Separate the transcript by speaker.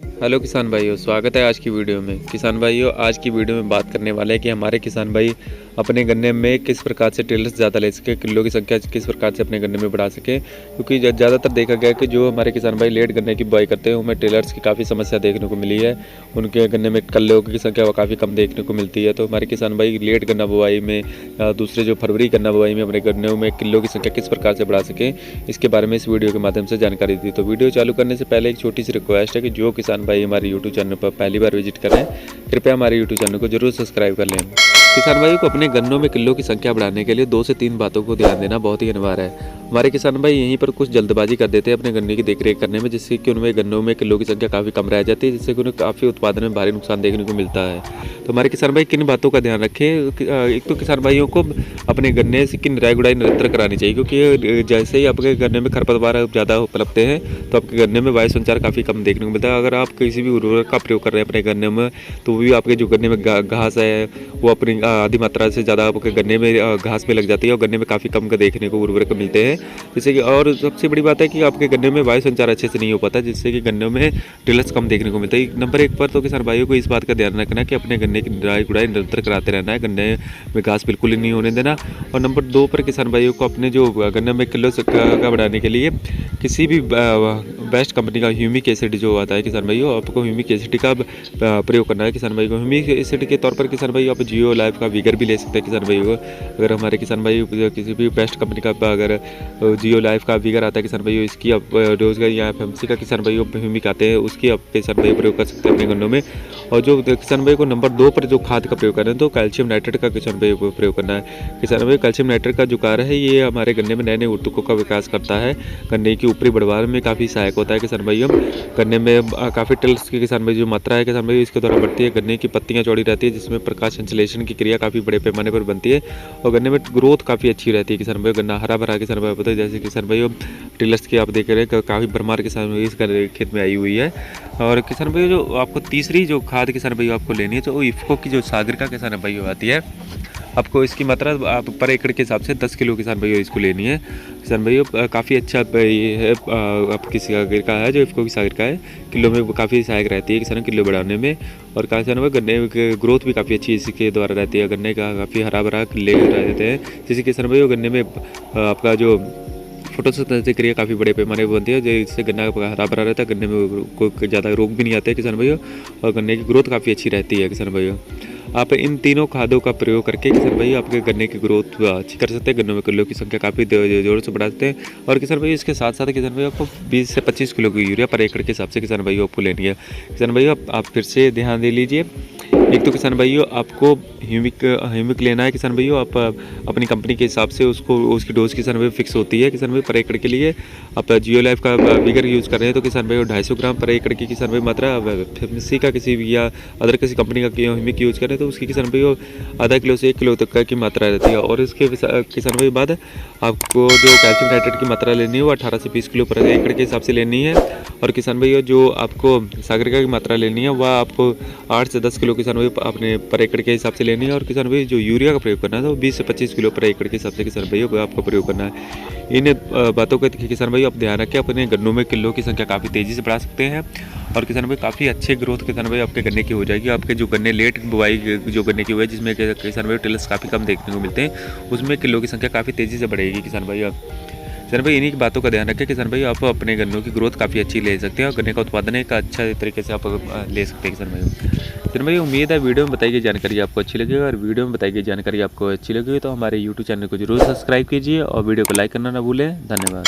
Speaker 1: Hello किसान भाइयों, स्वागत है आज की वीडियो में। किसान भाइयों, आज की वीडियो में बात करने वाले हैं कि हमारे किसान भाई अपने गन्ने में किस प्रकार से टेलर्स ज़्यादा ले सके, किलो की संख्या किस प्रकार से अपने गन्ने में बढ़ा सके। क्योंकि ज़्यादातर देखा गया कि जो हमारे किसान भाई लेट गन्ने की बुआई करते हैं उनमें टेलर्स की काफ़ी समस्या देखने को मिली है। उनके गन्ने में कल्लों की संख्या वो काफ़ी कम देखने को मिलती है। तो हमारे किसान भाई लेट गन्ना बुआई में दूसरे जो फरवरी गन्ना बुआई में अपने गन्नों में किलो की संख्या किस प्रकार से बढ़ा सकें, इसके बारे में इस वीडियो के माध्यम से जानकारी दी। तो वीडियो चालू करने से पहले एक छोटी सी रिक्वेस्ट है कि जो किसान भाई हमारे यूट्यूब चैनल पर पहली बार विजिट करें, कृपया हमारे यूट्यूब चैनल को जरूर सब्सक्राइब कर लें। किसान भाइयों को अपने गन्नों में किलो की संख्या बढ़ाने के लिए 2 से 3 बातों को ध्यान देना बहुत ही अनिवार्य है। हमारे किसान भाई यहीं पर कुछ जल्दबाजी कर देते हैं अपने गन्ने की देखरेख करने में, जिससे कि उनमें गन्नों में किलो की संख्या काफ़ी कम रह जाती है, जिससे कि उन्हें काफ़ी उत्पादन में भारी नुकसान देखने को मिलता है। तो हमारे किसान भाई किन बातों का ध्यान रखें। एक तो किसान भाइयों को अपने गन्ने से की निराई गुड़ाई निरंतर करानी चाहिए, क्योंकि जैसे ही आपके गन्ने में खरपतवार ज़्यादा पनपते हैं तो आपके गन्ने में वायु संचार काफ़ी कम देखने को मिलता है। अगर आप किसी भी उर्वरक का प्रयोग कर रहे हैं अपने गन्ने में, तो भी आपके जो गन्ने में घास है वो अपनी आधी मात्रा से ज़्यादा आपके गन्ने में घास में लग जाती है और गन्ने में काफ़ी कम का देखने को उर्वरक मिलते हैं। जैसे कि और सबसे बड़ी बात है कि आपके गन्ने में वायु संचार अच्छे से नहीं हो पाता, जिससे कि गन्नों में टिलर्स कम देखने को मिलता है। नंबर 1 पर तो किसान भाइयों को इस बात का ध्यान रखना कि अपने गन्ने की निराई गुड़ाई निरंतर कराते रहना है, गन्ने में घास बिल्कुल ही नहीं होने देना। और नंबर 2 पर किसान भाइयों को अपने जो गन्ने में किलो का बढ़ाने के लिए किसी भी बेस्ट कंपनी का ह्यूमिक एसिड जो आता है किसान भाइयों, आपको ह्यूमिक एसिड का प्रयोग करना है किसान भाई को। ह्यूमिक एसिड के तौर पर किसान भाई आप जियो लाइफ का विगर भी ले सकते हैं किसान भाई को। अगर हमारे किसान भाई किसी भी बेस्ट कंपनी का अगर जियो लाइफ का विगर आता है किसान भाई, इसकी आप डोज का या एफएमसी का किसान भाई ह्यूमिक आते हैं, उसकी आप किसान भाई प्रयोग कर सकते हैं अपने गन्नों में। और जो किसान भाई को नंबर 2 पर जो खाद का प्रयोग करना है तो कैल्शियम नाइट्रेट का किसान भाई को प्रयोग करना है। किसान भाई कैल्शियम नाइट्रेट का जो कार्य है ये हमारे गन्ने में नए नए ऊतकों का विकास करता है, गन्ने की ऊपरी बढ़वार में काफ़ी सहायक होता है किसान भाइयों। गन्ने में काफ़ी टिल्स की किसान भाई जो मात्रा है किसान भाई इसके द्वारा बढ़ती है। गन्ने की पत्तियां चौड़ी रहती है, जिसमें प्रकाश संश्लेषण की क्रिया काफ़ी बड़े पैमाने पर बनती है और गन्ने में ग्रोथ काफ़ी अच्छी रहती है किसान भाई। गन्ना हरा भरा किसान भाई होता है। जैसे किसान भाई टिलर्स की आप देख रहे हैं काफ़ी भरमार किसान भाई इस खेत में आई हुई है। और किसान भाई जो आपको तीसरी जो खाद किसान भाई आपको लेनी है तो वो इफ्को की जो सागरिका किसान भाई आती है, आपको इसकी मात्रा आप पर एकड़ के हिसाब से 10 किलो किसान भाइयों इसको लेनी है। किसान भाइयों काफ़ी अच्छा ये है आपकी सागर का है जो इफ्को की सागर का है, किलो में काफ़ी सहायक रहती है किसान किलो बढ़ाने में। और किसान भाई गन्ने की ग्रोथ भी काफ़ी अच्छी इसके द्वारा रहती है, गन्ने का काफ़ी हरा भरा ले रहते हैं। जैसे किसान भाइयों गन्ने में आपका जो फोटोसिंथेसिस क्रिया काफ़ी बड़े पैमाने पर बनती है, जिससे गन्ना हरा भरा रहता है, गन्ने में कोई ज़्यादा रोग भी नहीं आते किसान भाइयों और गन्ने की ग्रोथ काफ़ी अच्छी रहती है किसान भाइयों। आप इन तीनों खादों का प्रयोग करके किसान भाई आपके गन्ने की ग्रोथ अच्छी कर सकते हैं, गन्नों में किलो की संख्या काफ़ी जोर से बढ़ा सकते हैं। और किसान भाई इसके साथ साथ किसान भाई आपको 20 से 25 किलो की यूरिया पर एकड़ के हिसाब से किसान भाई आपको लेनी है। किसान भाई आप फिर से ध्यान दे लीजिए। एक तो किसान भाइयों आपको ह्यूमिक लेना है किसान भाइयों, आप अपनी कंपनी के हिसाब से उसको उसकी डोज किसान भाई फिक्स होती है किसान भाई पर एकड़ के लिए। आप जियो लाइफ का विगर यूज़ कर रहे हैं तो किसान भाई 250 ग्राम पर एकड़ की किसान भाई मात्रा, एफएमसी का किसी भी या अदर किसी कंपनी का ह्यूमिक यूज़ करें तो उसकी किसान भाई आधा किलो से 1 किलो तक की मात्रा रहती है। और इसके किसान भाई बाद आपको जो कैल्शियम नाइट्रेट की मात्रा लेनी है वो 18 से 20 किलो पर एकड़ के हिसाब से लेनी है। और किसान भाई जो आपको सागरिका की मात्रा लेनी है वह आपको 8 से 10 किलो किसान भाई अपने पर एकड़ के हिसाब से लेनी है। और किसान भाई जो यूरिया का प्रयोग करना है तो 20 से 25 किलो पर एकड़ के हिसाब से किसान भाई आपको प्रयोग करना है। इन बातों का किसान भाई आप ध्यान रखें, अपने गन्नों में किलो की संख्या काफ़ी तेज़ी से बढ़ा सकते हैं और किसान भाई काफ़ी अच्छे ग्रोथ किसान भाई आपके गन्ने की हो जाएगी। आपके जो गन्ने लेट बुआई जो गन्ने की हुई है जिसमें किसान भाई टिलर्स काफ़ी कम देखने को मिलते हैं, उसमें किलो की संख्या काफ़ी तेज़ी से बढ़ेगी किसान भाई। किसान भाई इन्हीं की बातों का ध्यान रखें किसान भाई, आप अपने गन्नों की ग्रोथ काफ़ी अच्छी ले सकते हैं और गन्ने का उत्पादन एक अच्छा तरीके से आप ले सकते हैं किसान भाई। उम्मीद है वीडियो में बताई गई जानकारी आपको अच्छी लगी। और वीडियो में बताई गई जानकारी आपको अच्छी लगी तो हमारे यूट्यूब चैनल को जरूर सब्सक्राइब कीजिए और वीडियो को लाइक करना ना भूलें। धन्यवाद।